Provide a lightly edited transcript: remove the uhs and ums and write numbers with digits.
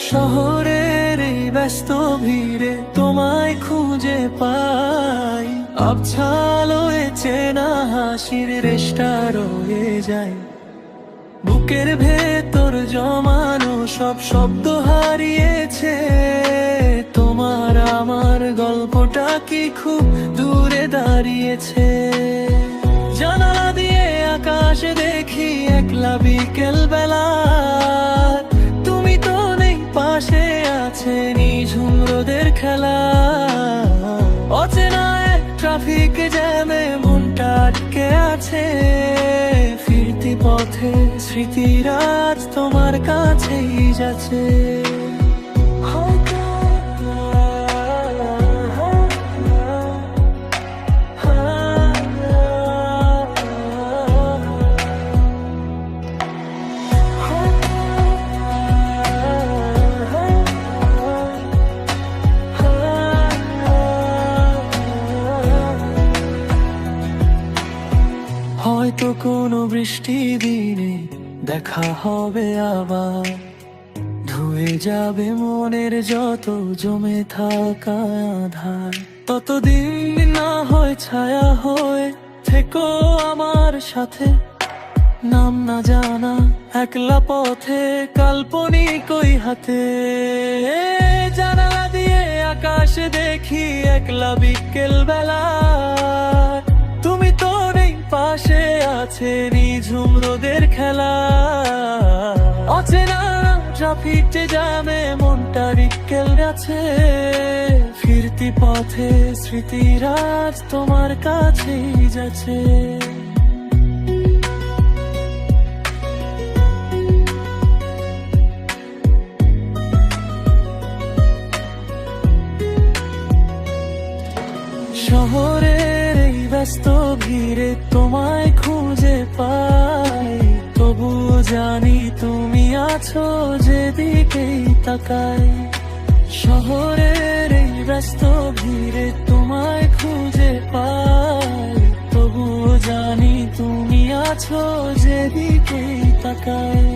শহরের এই ব্যস্ত ভিড়ে তোমায় খুঁজে পাই, আবছালোয় চেনা হাসির রেশটা রয়ে যায়। বুকের ভেতর জমানো সব শব্দ হারিয়েছে, তোমার আমার গল্পটা কি খুব দূরে দাঁড়িয়েছে। জানালা দিয়ে আকাশ দেখি একলা বিকেল বেলা, তুমি তো নেই, পাশে আছে নিঝুম রোদের খেলা। অচেনা এক ট্রাফিক জ্যামে মনটা আটকে আছে, ফিরতি পথে স্মৃতিরাজ তোমার কাছেই যাচ্ছে। হয়তো কোনো বৃষ্টি দিনে দেখা হবে আবার, ধুয়ে যাবে মনের যত জমে থাকা আধার। ততদিন না হয় ছায়া হয়ে থেকো আমার সাথে, নাম না জানা একলা পথে কাল্পনিক ওই হাতে। জানালা দিয়ে আকাশ দেখি একলা বিকেল বেলা, তুমি তো নেই, পাশে আছে নিঝুম রোদের খেলা। অচেনা ট্রাফিক জ্যামে মনটা বিকেল আছে, ফিরতি পথে স্মৃতিরাজ তোমার কাছেই যাচ্ছে। শহরের এই ব্যস্ত ভিড়ে তোমায় খুঁজে পাই, তবু জানি তুমি আছো যেদিকেই তাকাই। শহরের এই ব্যস্ত ভিড়ে তোমায় খুঁজে পাই, তবু জানি তুমি আছো যেদিকেই তাকাই।